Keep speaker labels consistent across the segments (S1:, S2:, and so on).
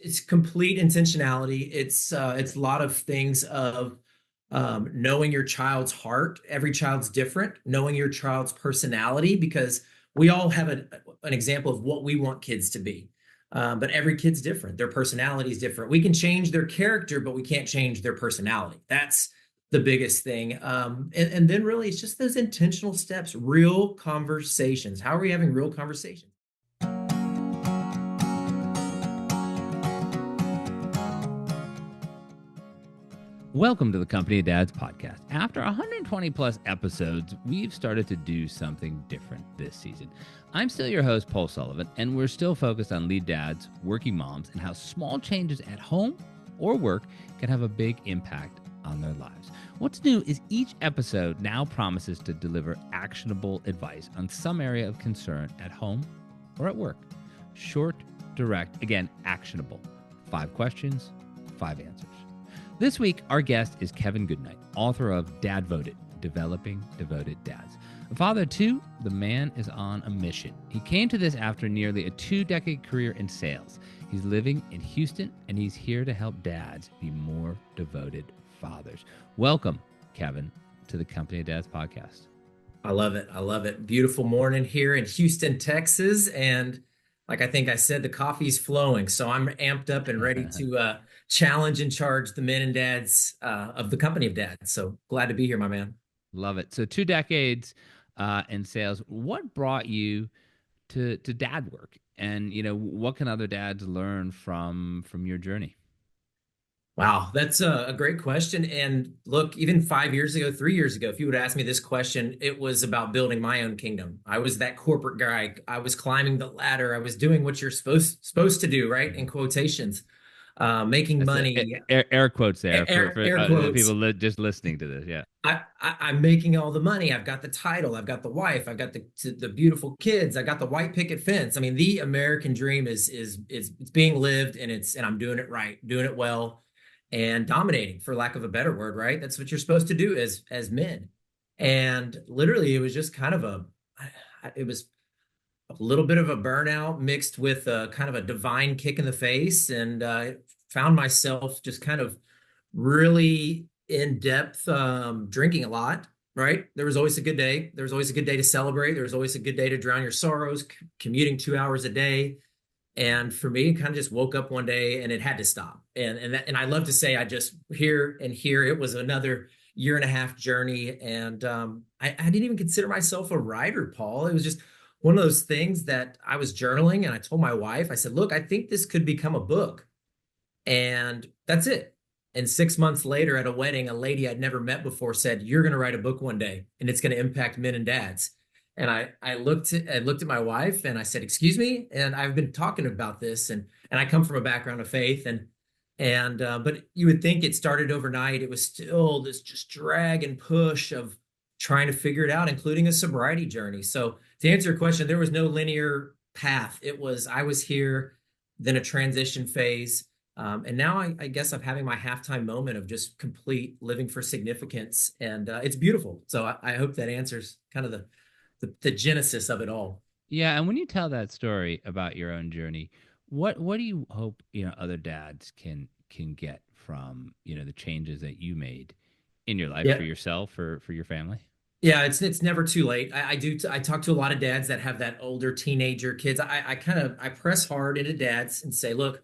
S1: It's complete intentionality. It's a lot of things of knowing your child's heart. Every child's different. Knowing your child's personality, because we all have an example of what we want kids to be. But every kid's different. Their personality is different. We can change their character, but we can't change their personality. That's the biggest thing. And then really, it's just those intentional steps, real conversations. How are we having real conversations?
S2: Welcome to the Company of Dads podcast. After 120 plus episodes, we've started to do something different this season. I'm still your host, Paul Sullivan, and we're still focused on lead dads, working moms, and how small changes at home or work can have a big impact on their lives. What's new is each episode now promises to deliver actionable advice on some area of concern at home or at work. Short, direct, again, actionable. 5 questions, 5 answers. This week, our guest is Kevin Goodnight, author of Dadvoted, Developing Devoted Dads. A father of 2, the man is on a mission. He came to this after nearly a 2-decade career in sales. He's living in Houston, and he's here to help dads be more devoted fathers. Welcome, Kevin, to the Company of Dads podcast.
S1: I love it. I love it. Beautiful morning here in Houston, Texas. And like I think I said, the coffee's flowing. So I'm amped up and ready to challenge and charge the men and dads of the Company of Dads. So glad to be here, my man.
S2: Love it. So 2 decades in sales. What brought you to dad work? And, what can other dads learn from your journey?
S1: Wow, that's a great question. And look, even 5 years ago, 3 years ago, if you would ask me this question, it was about building my own kingdom. I was that corporate guy. I was climbing the ladder. I was doing what you're supposed to do, right? In quotations, making
S2: That's
S1: money.
S2: air quotes there
S1: Air
S2: for
S1: quotes.
S2: people just listening to this. Yeah.
S1: I'm making all the money. I've got the title. I've got the wife. I've got the beautiful kids. I got the white picket fence. I mean, the American dream is it's being lived, and I'm doing it right, doing it well, and dominating, for lack of a better word, right? That's what you're supposed to do as men. And literally, it was just kind of it was a little bit of a burnout mixed with a kind of a divine kick in the face, and found myself just kind of really in depth drinking a lot. Right? There was always a good day. There was always a good day to celebrate. There was always a good day to drown your sorrows. Commuting 2 hours a day. And for me, it kind of just woke up one day and it had to stop. And I love to say I just here it was another 1.5 year journey. And I didn't even consider myself a writer, Paul. It was just one of those things that I was journaling, and I told my wife, I said, look, I think this could become a book. And that's it. And 6 months later at a wedding, a lady I'd never met before said, you're going to write a book one day, and it's going to impact men and dads. And I looked at my wife and I said, excuse me. And I've been talking about this, and I come from a background of faith, but you would think it started overnight. It was still this just drag and push of trying to figure it out, including a sobriety journey. So to answer your question, there was no linear path. I was here, then a transition phase. And now I guess I'm having my halftime moment of just complete living for significance. And it's beautiful. So I hope that answers kind of the genesis of it all.
S2: Yeah, and when you tell that story about your own journey, what do you hope other dads can get from the changes that you made in your life,
S1: Yeah.
S2: for yourself, for your family?
S1: Yeah, it's never too late. I talk to a lot of dads that have that older teenager kids. I press hard into dads and say, look,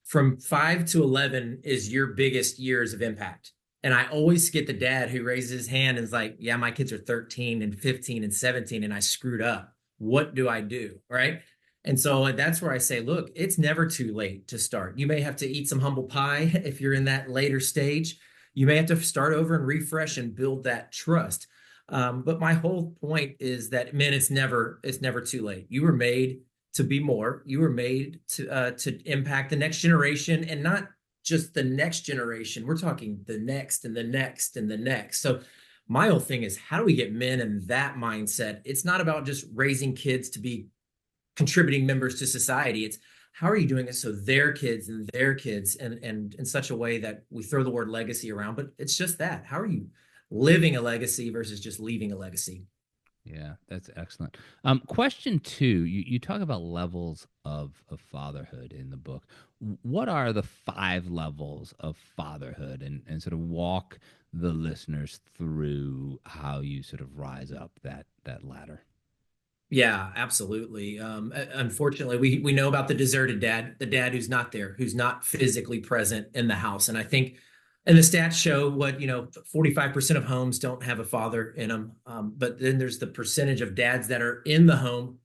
S1: from 5 to 11 is your biggest years of impact. And I always get the dad who raises his hand and is like, yeah, my kids are 13 and 15 and 17 and I screwed up. What do I do? Right. And so that's where I say, look, it's never too late to start. You may have to eat some humble pie if you're in that later stage. You may have to start over and refresh and build that trust. But my whole point is that, man, it's never too late. You were made to be more. You were made to impact the next generation, and not just the next generation. We're talking the next and the next and the next. So my whole thing is, how do we get men in that mindset? It's not about just raising kids to be contributing members to society. It's how are you doing it so their kids and in such a way that we throw the word legacy around, but it's just that. How are you living a legacy versus just leaving a legacy?
S2: Yeah, that's excellent. Question 2, you talk about levels of fatherhood in the book. what are the 5 levels of fatherhood, and sort of walk the listeners through how you sort of rise up that ladder?
S1: Yeah, absolutely. Unfortunately, we know about the deserted dad, the dad who's not there, who's not physically present in the house. And I think, and the stats show 45% of homes don't have a father in them. But then there's the percentage of dads that are in the home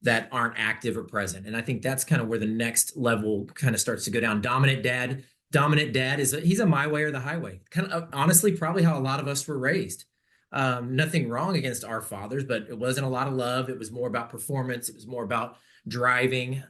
S1: that aren't active or present. And I think that's kind of where the next level kind of starts to go down. Dominant dad he's a my way or the highway. Kind of honestly, probably how a lot of us were raised. Nothing wrong against our fathers, but it wasn't a lot of love. It was more about performance. It was more about driving,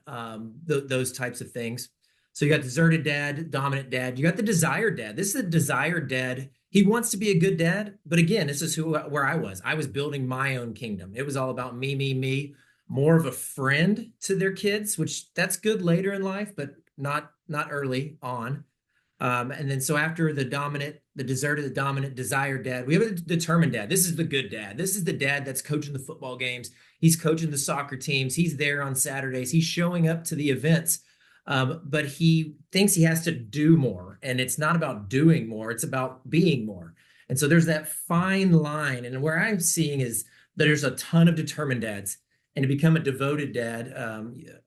S1: those types of things. So you got deserted dad, dominant dad. You got the desired dad. This is the desired dad. He wants to be a good dad, but again, this is where I was. I was building my own kingdom. It was all about me, me, me. More of a friend to their kids, which that's good later in life, but not early on. And then so after the deserted, the dominant, desired dad, we have a determined dad. This is the good dad. This is the dad that's coaching the football games. He's coaching the soccer teams. He's there on Saturdays. He's showing up to the events. But he thinks he has to do more. And it's not about doing more. It's about being more. And so there's that fine line. And where I'm seeing is that there's a ton of determined dads. And to become a devoted dad,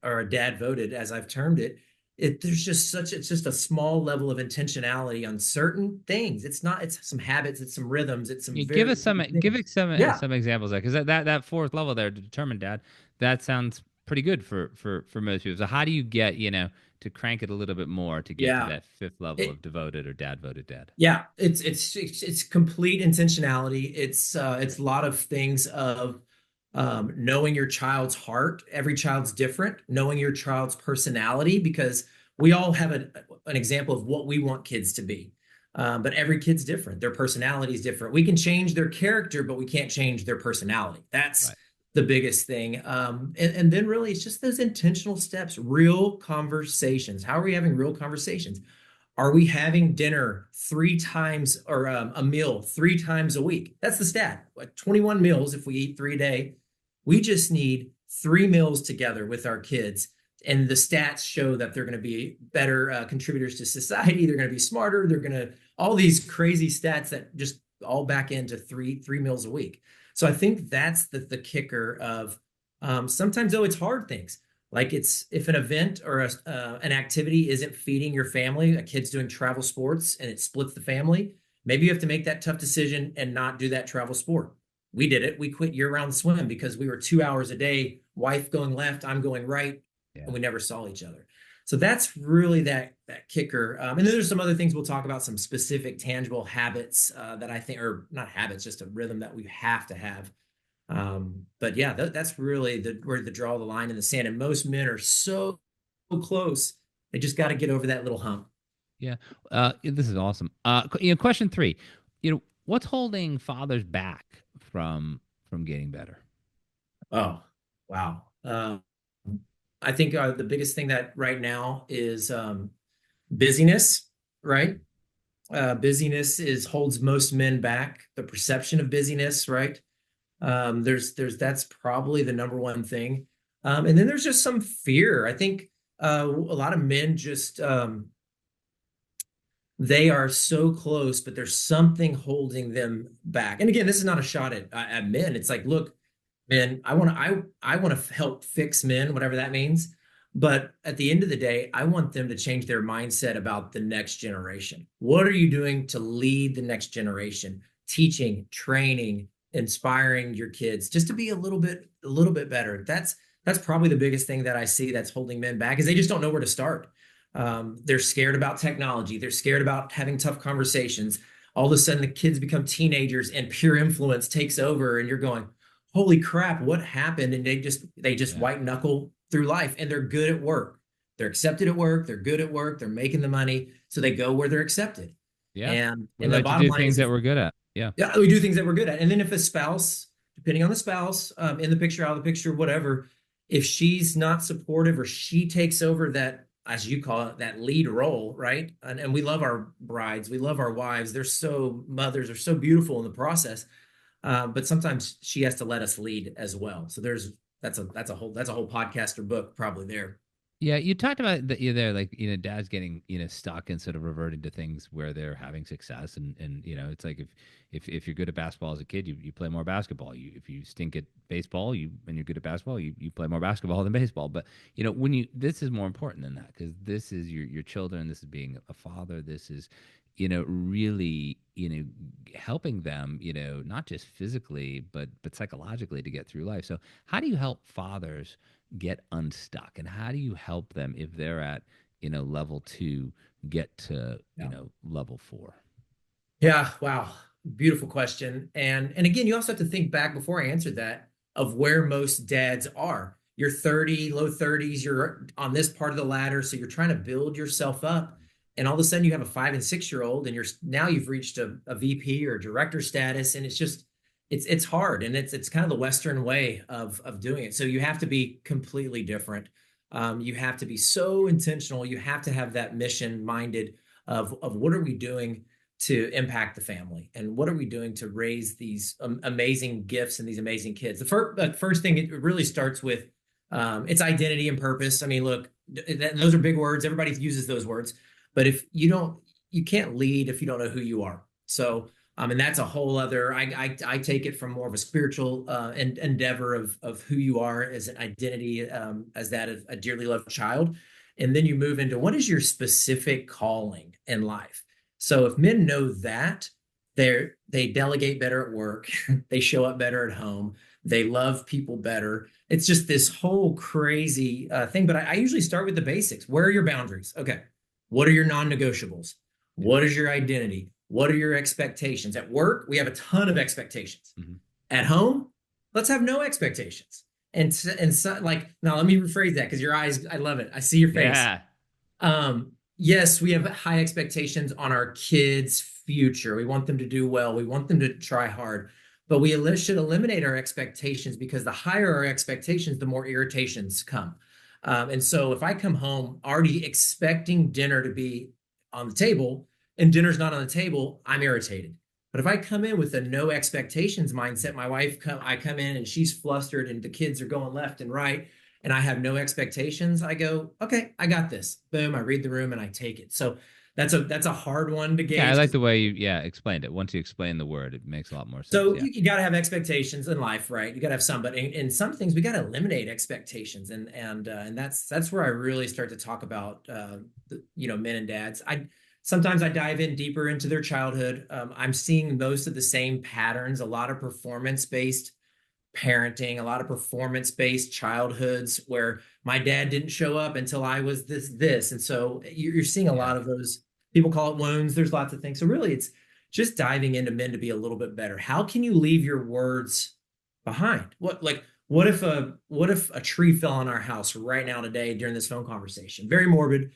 S1: or a dad voted, as I've termed it, it's just a small level of intentionality on certain things. It's some habits, it's some rhythms, it's some
S2: Give us some
S1: yeah.
S2: some examples there, because that fourth level there, determined dad, that sounds pretty good for most people. So how do you get to crank it a little bit more to get to
S1: Yeah.
S2: that fifth level of devoted or dad voted dad?
S1: Yeah, it's complete intentionality. It's a lot of things of knowing your child's heart. Every child's different. Knowing your child's personality, because we all have an example of what we want kids to be. But every kid's different. Their personality is different. We can change their character, but we can't change their personality. That's
S2: Right.
S1: the biggest thing. And then really it's just those intentional steps, real conversations. How are we having real conversations? Are we having dinner 3 times, or a meal 3 times a week? That's the stat. 21 meals if we eat 3 a day. We just need 3 meals together with our kids. And the stats show that they're going to be better contributors to society. They're going to be smarter. They're going to, all these crazy stats that just all back into three meals a week. So I think that's the kicker of sometimes, though, it's hard things. Like if an event or an activity isn't feeding your family, a kid's doing travel sports and it splits the family, maybe you have to make that tough decision and not do that travel sport. We did it. We quit year-round swim because we were 2 hours a day, wife going left, I'm going right,
S2: Yeah.
S1: and we never saw each other. So that's really that kicker. And then there's some other things we'll talk about, some specific tangible habits that I think, or not habits, just a rhythm that we have to have. But yeah, that's really where the draw the line in the sand. And most men are so close. They just got to get over that little hump.
S2: Yeah. This is awesome. Question 3. What's holding fathers back from getting better?
S1: Oh, wow. I think the biggest thing that right now is busyness, right? Busyness holds most men back. The perception of busyness, right? That's probably the number one thing. And then there's just some fear. I think a lot of men just they are so close, but there's something holding them back. And again, this is not a shot at men. It's like, look, man, I want to help fix men, whatever that means. But at the end of the day, I want them to change their mindset about the next generation. What are you doing to lead the next generation? Teaching, training, inspiring your kids just to be a little bit better. That's probably the biggest thing that I see that's holding men back, is they just don't know where to start. They're scared about technology. They're scared about having tough conversations. All of a sudden, the kids become teenagers and peer influence takes over, and you're going, holy crap, what happened? And they just white knuckle through life, and they're good at work. They're accepted at work. They're good at work. They're making the money. So they go where they're accepted.
S2: Yeah.
S1: And
S2: We
S1: the
S2: like to
S1: bottom
S2: do
S1: line
S2: things
S1: is,
S2: that we're good at. Yeah.
S1: yeah, we do things that we're good at. And then if a spouse, depending on the spouse, in the picture, out of the picture, whatever, if she's not supportive or she takes over that, as you call it, that lead role, right? And we love our brides. We love our wives. Mothers are so beautiful in the process. But sometimes she has to let us lead as well. So that's a whole podcast or book probably there.
S2: Yeah, you talked about that you're there, like, dad's getting, stuck instead of reverting to things where they're having success. And it's like if you're good at basketball as a kid, you play more basketball. If you stink at baseball, and you're good at basketball, you play more basketball than baseball. But this is more important than that, because this is your children, this is being a father, this is, really, helping them, not just physically, but psychologically to get through life. So how do you help fathers get unstuck, and how do you help them if they're at level 2 get to
S1: Yeah.
S2: level 4?
S1: Yeah, wow. Beautiful question. And again, you also have to think back before I answered that of where most dads are. You're 30, low 30s, you're on this part of the ladder, so you're trying to build yourself up. And all of a sudden you have a 5 and 6 year old and you've reached a VP or director status, and it's hard, and it's kind of the Western way of doing it. So you have to be completely different. You have to be so intentional. You have to have that mission minded of what are we doing to impact the family, and what are we doing to raise these amazing gifts and these amazing kids. The first thing, it really starts with it's identity and purpose. I mean, look, those are big words. Everybody uses those words, but if you can't lead if you don't know who you are. So, and that's a whole other. I take it from more of a spiritual endeavor of who you are as an identity, as that of a dearly loved child, and then you move into what is your specific calling in life. So if men know that, they delegate better at work, they show up better at home, they love people better. It's just this whole crazy thing. But I usually start with the basics. Where are your boundaries? Okay. What are your non-negotiables?
S2: Yeah.
S1: What is your identity? What are your expectations? At work, we have a ton of expectations.
S2: Mm-hmm.
S1: At home, let's have no expectations. And so, like, now let me rephrase that, because your eyes, I love it. I see your face.
S2: Yeah.
S1: Yes, we have high expectations on our kids' future. We want them to do well. We want them to try hard, but we should eliminate our expectations, because the higher our expectations, the more irritations come. And so if I come home already expecting dinner to be on the table and dinner's not on the table, I'm irritated. But if I come in with a no expectations mindset, I come in and she's flustered and the kids are going left and right, and I have no expectations, I go, okay, I got this. Boom, I read the room and I take it. So that's a hard one to gauge.
S2: Yeah, I like the way you explained it. Once you explain the word, it makes a lot more sense.
S1: So
S2: yeah.
S1: you got to have expectations in life, right? You got to have some, but in some things we got to eliminate expectations, and that's where I really start to talk about men and dads. Sometimes I dive in deeper into their childhood. I'm seeing most of the same patterns, a lot of performance-based parenting, a lot of performance-based childhoods where my dad didn't show up until I was this. And so you're seeing a lot of those. People call it wounds. There's lots of things. So really it's just diving into men to be a little bit better. How can you leave your words behind? What if a tree fell on our house right now today during this phone conversation? Very morbid,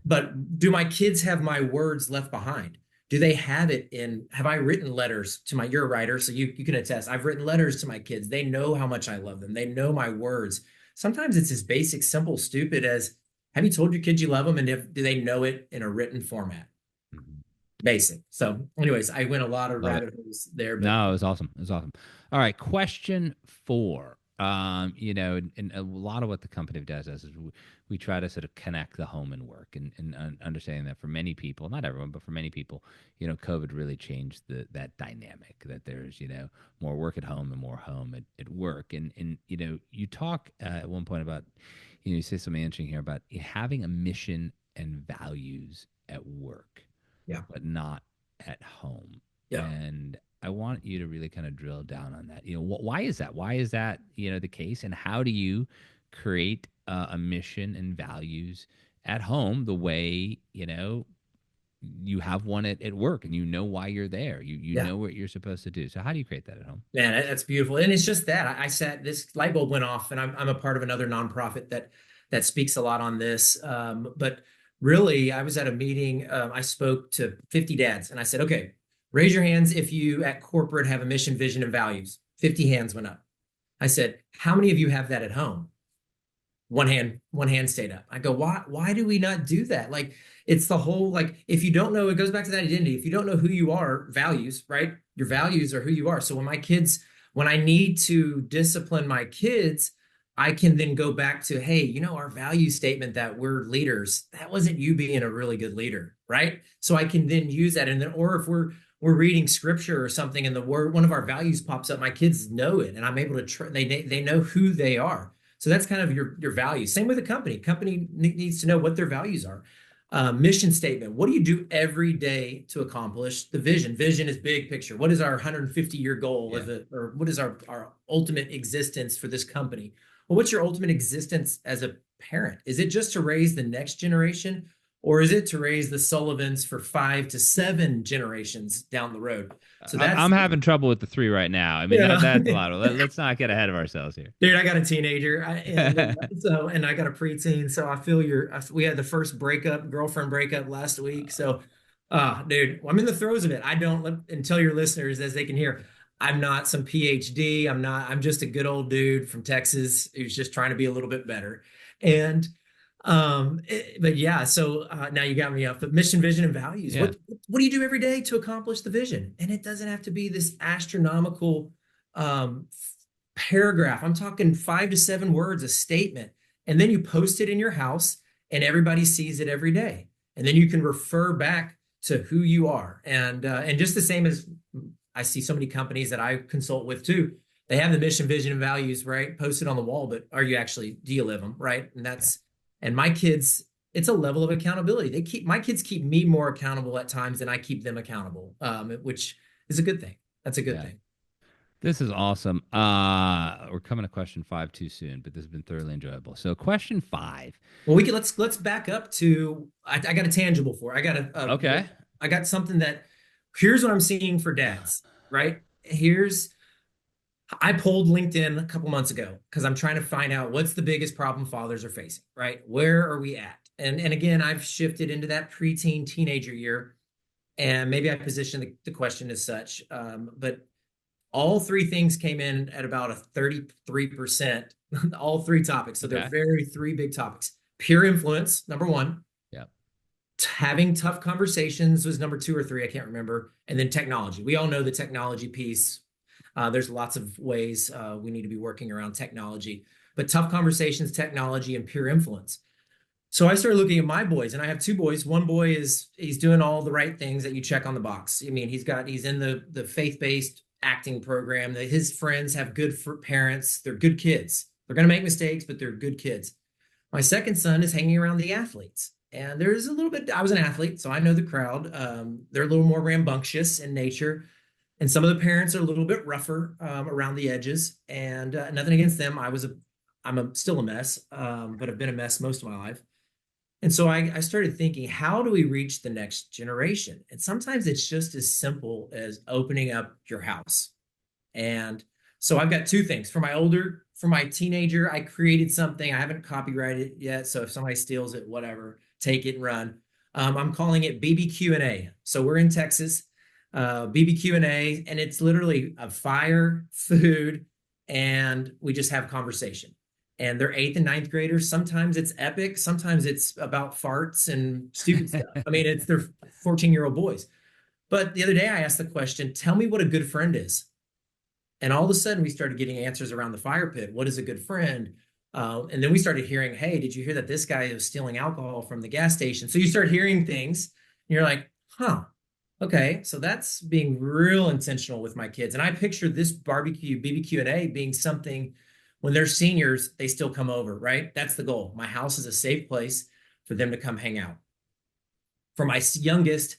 S1: but do my kids have my words left behind? Do they have it have I written letters to you're a writer, so you can attest. I've written letters to my kids. They know how much I love them. They know my words. Sometimes it's as basic, simple, stupid as, have you told your kids you love them? And do they know it in a written format? Mm-hmm. Basic. So anyways, I went a lot of rabbit holes there. But
S2: no, it was awesome. It was awesome. All right. Question 4. And a lot of what the company does is we try to sort of connect the home and work, and understanding that for many people, not everyone, but for many people, COVID really changed that dynamic, that there's, more work at home and more home at work. And you talk at one point about, you say something interesting here about having a mission and values at work, but not at home.
S1: Yeah.
S2: And I want you to really kind of drill down on that. Why is that? Why is that, the case? And how do you create a mission and values at home the way, you have one at work, and why you're there. You know what you're supposed to do. So how do you create that at home?
S1: Man, that's beautiful. And it's just that I sat, this light bulb went off, and I'm a part of another nonprofit that speaks a lot on this. But really, I was at a meeting. I spoke to 50 dads, and I said, okay, raise your hands if you at corporate have a mission, vision, and values. 50 hands went up. I said, how many of you have that at home? One hand stayed up. I go, why do we not do that? Like, it's the whole, if you don't know, it goes back to that identity. If you don't know who you are, values, right? Your values are who you are. So when I need to discipline my kids, I can then go back to, hey, our value statement that we're leaders, that wasn't you being a really good leader, right? So I can then use that. And then, or if we're reading scripture or something and the word, one of our values pops up, my kids know it and I'm able to, they know who they are. So that's kind of your values. Same with a company. Company needs to know what their values are. Mission statement. What do you do every day to accomplish the vision? Vision is big picture. What is our 150-year goal or what is our ultimate existence for this company? Well, what's your ultimate existence as a parent? Is it just to raise the next generation, or is it to raise the Sullivans for 5 to 7 generations down the road? So
S2: I'm having trouble with the 3 right now. I mean,
S1: yeah.
S2: that's a lot. Let's not get ahead of ourselves here.
S1: Dude, I got a teenager, and I got a preteen. So I feel we had the first girlfriend breakup last week. So, dude, I'm in the throes of it. I don't, and tell your listeners as they can hear, I'm not some PhD. I'm just a good old dude from Texas who's just trying to be a little bit better. And, but yeah, so now you got me up. But mission, vision, and values.
S2: Yeah.
S1: What do you do every day to accomplish the vision? And it doesn't have to be this astronomical paragraph. I'm talking 5 to 7 words, a statement. And then you post it in your house and everybody sees it every day. And then you can refer back to who you are. And just the same as I see so many companies that I consult with too, they have the mission, vision, and values, right? Posted on the wall, but do you live them, right? And my kids, it's a level of accountability. My kids keep me more accountable at times than I keep them accountable, which is a good thing. That's a good thing.
S2: This is awesome. We're coming to question 5 too soon, but this has been thoroughly enjoyable. So question 5.
S1: Well, let's back up to, I got a tangible for,
S2: okay.
S1: I got something here's what I'm seeing for dads, right? I pulled LinkedIn a couple months ago because I'm trying to find out what's the biggest problem fathers are facing, right? Where are we at? And again, I've shifted into that preteen teenager year, and maybe I positioned the question as such, but all 3 things came in at about a 33%, all 3 topics. So they're 3 big topics. Peer influence, number 1.
S2: Yeah.
S1: Having tough conversations was number 2 or 3, I can't remember. And then technology. We all know the technology piece. There's lots of ways we need to be working around technology, but tough conversations, technology, and peer influence. So I started looking at my boys, and I have 2 boys. One boy he's doing all the right things that you check on the box. I mean, he's in the faith-based acting program. That his friends have good parents. They're good kids. They're going to make mistakes, but they're good kids. My second son is hanging around the athletes. And there's a little bit, I was an athlete, so I know the crowd. They're a little more rambunctious in nature. And some of the parents are a little bit rougher around the edges. And nothing against them. I'm still a mess, but I've been a mess most of my life. And so I started thinking, how do we reach the next generation? And sometimes it's just as simple as opening up your house. And so I've got 2 things. For my teenager, I created something. I haven't copyrighted it yet. So if somebody steals it, whatever, take it and run. I'm calling it BBQ&A. So we're in Texas, BBQ&A, and it's literally a fire, food, and we just have conversation. And they're 8th and 9th graders. Sometimes it's epic. Sometimes it's about farts and stupid stuff. I mean, they're 14-year-old boys. But the other day I asked the question, tell me what a good friend is. And all of a sudden we started getting answers around the fire pit. What is a good friend? And then we started hearing, hey, did you hear that this guy was stealing alcohol from the gas station? So you start hearing things and you're like, okay. So that's being real intentional with my kids. And I picture this BBQ&A being something when they're seniors, they still come over, right? That's the goal. My house is a safe place for them to come hang out. For my youngest,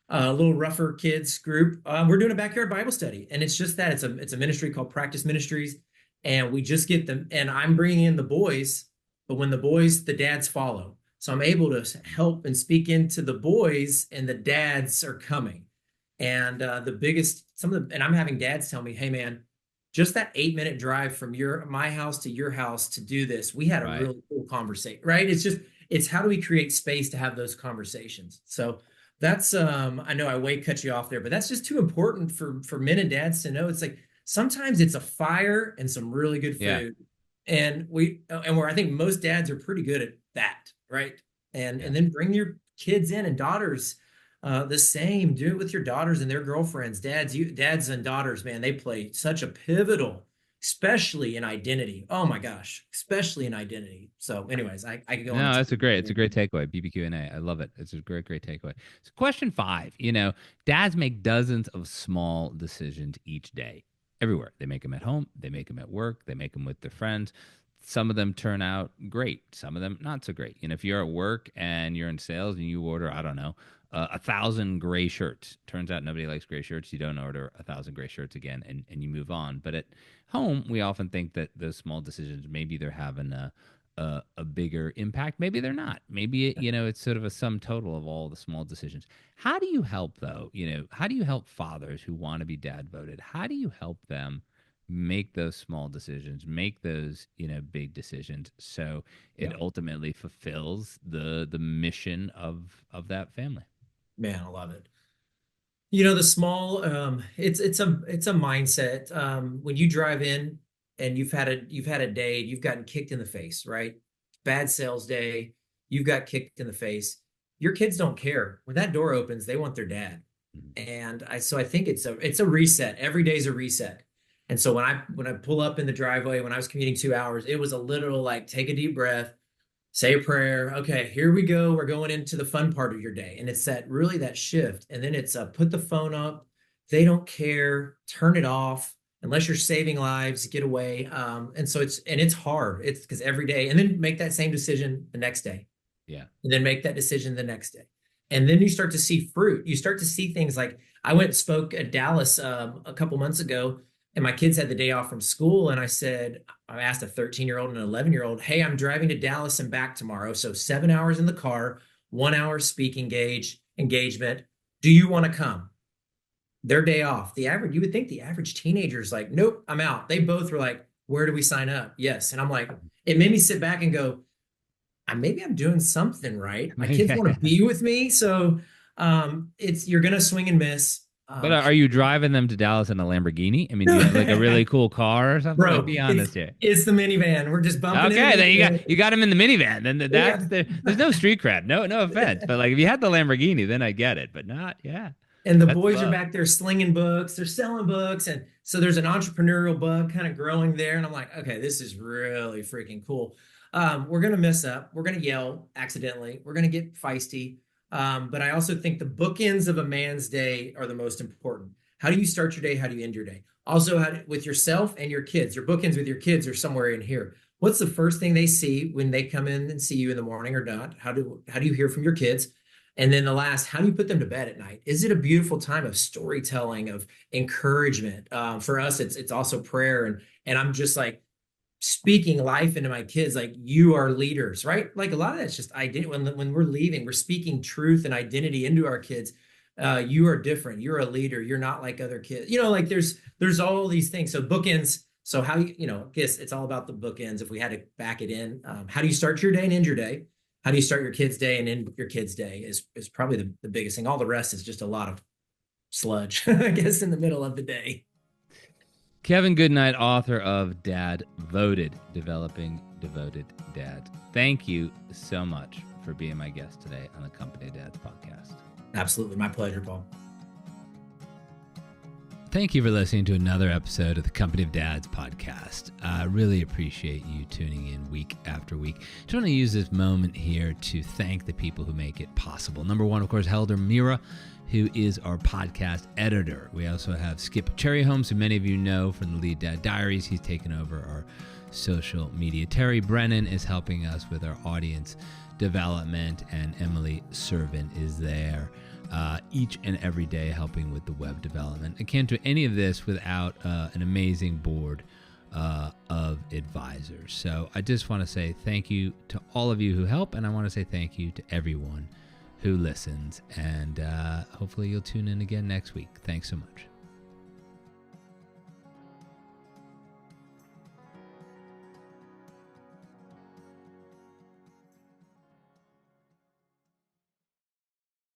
S1: little rougher kids group, we're doing a backyard Bible study. And it's just that it's a ministry called Practice Ministries. And we just get them, and I'm bringing in the boys, but when the dads follow. So I'm able to help and speak into the boys, and the dads are coming. And and I'm having dads tell me, hey man, just that 8-minute drive from my house to your house to do this, we had a really cool conversation, right? It's how do we create space to have those conversations? So that's, I know I cut you off there, but that's just too important for men and dads to know. It's like, sometimes it's a fire and some really good food. And where I think most dads are pretty good at that, right? And then bring your kids in, and daughters, the same. Do it with your daughters and their girlfriends. Dads and daughters, man, they play such a pivotal especially in identity. Oh my gosh, especially in identity. So anyways, I could go on a
S2: No, it's a great
S1: tangent.
S2: takeaway. BBQ&A. I love it. It's a great takeaway. So question 5, dads make dozens of small decisions each day, everywhere. They make them at home. They make them at work. They make them with their friends. Some of them turn out great. Some of them not so great. If you're at work and you're in sales and you order, I don't know, 1,000 gray shirts. Turns out nobody likes gray shirts. You don't order 1,000 gray shirts again, and you move on. But at home, we often think that those small decisions, maybe they're having a bigger impact. Maybe they're not. Maybe it's sort of a sum total of all the small decisions. How do you help though? How do you help fathers who want to be dad voted? How do you help them make those small decisions, make those big decisions, so it
S1: Yeah,
S2: ultimately fulfills the mission of that family?
S1: man, I love it. The small, it's a mindset. When you drive in and you've had a day, you've gotten kicked in the face, right? Bad sales day, you've got kicked in the face. Your kids don't care. When that door opens, they want their dad.
S2: Mhm.
S1: And I think it's a reset. Every day's a reset. And so when I pull up in the driveway, when I was commuting 2 hours, it was a literal like take a deep breath, say a prayer. Okay, here we go. We're going into the fun part of your day. And it's that shift. And then it's put the phone up. They don't care. Turn it off. Unless you're saving lives, get away. And it's hard. It's because every day, and then make that same decision the next day,
S2: Yeah.
S1: and then make that decision the next day. And then you start to see fruit. You start to see things like I went and spoke at Dallas a couple months ago, and my kids had the day off from school. And I asked a 13-year-old and an 11-year-old, hey, I'm driving to Dallas and back tomorrow. So 7 hours in the car, 1 hour speaking engagement. Do you want to come? Their day off. You would think the average teenager is like, nope, I'm out. They both were like, where do we sign up? Yes. And I'm like, it made me sit back and go, maybe I'm doing something right. My kids want to be with me. So you're gonna swing and miss.
S2: But are you driving them to Dallas in a Lamborghini? I mean, do you have like a really cool car or something? Like,
S1: Bro,
S2: be
S1: it's
S2: honest here.
S1: it's the minivan. We're just bumping
S2: Okay,
S1: it.
S2: then you got him in the minivan. Then
S1: Yeah.
S2: there's no street cred. No offense, but like if you had the Lamborghini, then I get it. But not, yeah,
S1: And the
S2: that's
S1: boys are
S2: love.
S1: back there slinging books. They're selling books. And so there's an entrepreneurial bug kind of growing there. And I'm like, okay, this is really freaking cool. We're going to mess up. We're going to yell accidentally. We're going to get feisty. But I also think the bookends of a man's day are the most important. How do you start your day? How do you end your day? Also, with yourself and your kids. Your bookends with your kids are somewhere in here. What's the first thing they see when they come in and see you in the morning or not? How do you hear from your kids? And then the last, how do you put them to bed at night? Is it a beautiful time of storytelling, of encouragement? For us, it's also prayer, and I'm just like speaking life into my kids, like you are leaders, right? Like a lot of that's just identity. When we're leaving, we're speaking truth and identity into our kids. You are different. You're a leader. You're not like other kids. Like there's all these things. So bookends. So how I guess it's all about the bookends. If we had to back it in, how do you start your day and end your day? How do you start your kid's day and end your kid's day is probably the biggest thing. All the rest is just a lot of sludge, I guess, in the middle of the day.
S2: Kevin Goodnight, author of Dadvoted, Developing Devoted Dads. Thank you so much for being my guest today on the Company of Dads podcast.
S1: Absolutely. My pleasure, Paul.
S2: Thank you for listening to another episode of the Company of Dads podcast. I really appreciate you tuning in week after week. Just want to use this moment here to thank the people who make it possible. Number one, of course, Helder Mira, who is our podcast editor. We also have Skip Cherryholmes, who many of you know from the Lead Dad Diaries. He's taken over our social media. Terry Brennan is helping us with our audience development, and Emily Servin is there each and every day helping with the web development. I can't do any of this without an amazing board of advisors. So I just want to say thank you to all of you who help, and I want to say thank you to everyone who listens, and hopefully you'll tune in again next week. Thanks so much.